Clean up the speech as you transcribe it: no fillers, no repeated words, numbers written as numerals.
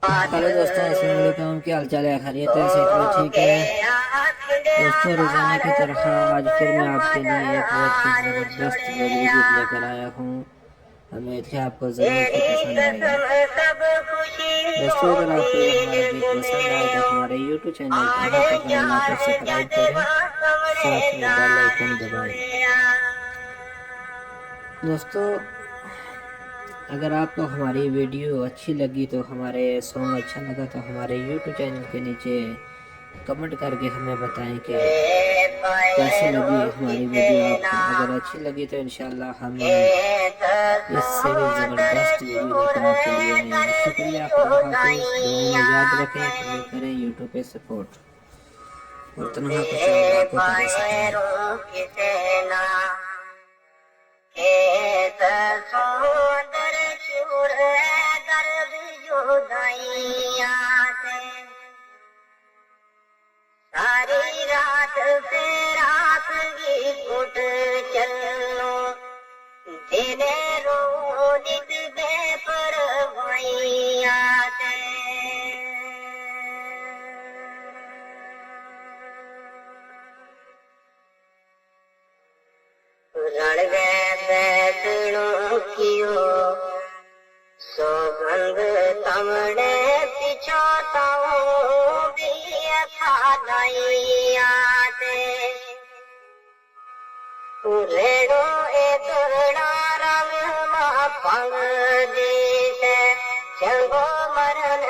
Hello दोस्तों, अस्सलाम वालेकुम। क्या हाल चाल है? खैरियत है? सेहत में ठीक है दोस्तों? रोजाना की तरह आज फिर मैं आपके लिए एक बहुत ही ज़बरदस्त वीडियो लेकर आया हूँ। उम्मीद है आपको ज़रूर ही पसंद आएगा। दोस्तों, अगर आपको ये हमारा वीडियो पसंद आए तो हमारे YouTube चैनल तन्हा तमन्ना को सब्सक्राइब करें, साथ में बेल आइकन दबाएं। दोस्तों, अगर आपको हमारी वीडियो अच्छी लगी तो हमारे सॉन्ग अच्छा लगा तो हमारे YouTube चैनल के नीचे कमेंट करके हमें बताएं कि कैसी लगी हमारी वीडियो आपको। अगर अच्छी लगी तो इंशाल्लाह हम इससे भी ज़बरदस्त वीडियो लेकर आपके लिए आएंगे। शुक्रिया, खुदा हाफिज़। दुआ में याद रखें, हमें करें यूट्यूब पे सपोर्ट और तन्हा को चैनल को करें सब्सक्राइब। सारी रात से रात की कुट चलो दिने रो नित बेपरवाइया से रण गए बैठणो कियो सौगंध तमणे पिछोताओ भी खानाइया ते रेड़ो एक रंग मा पंग दी से चंगो मरण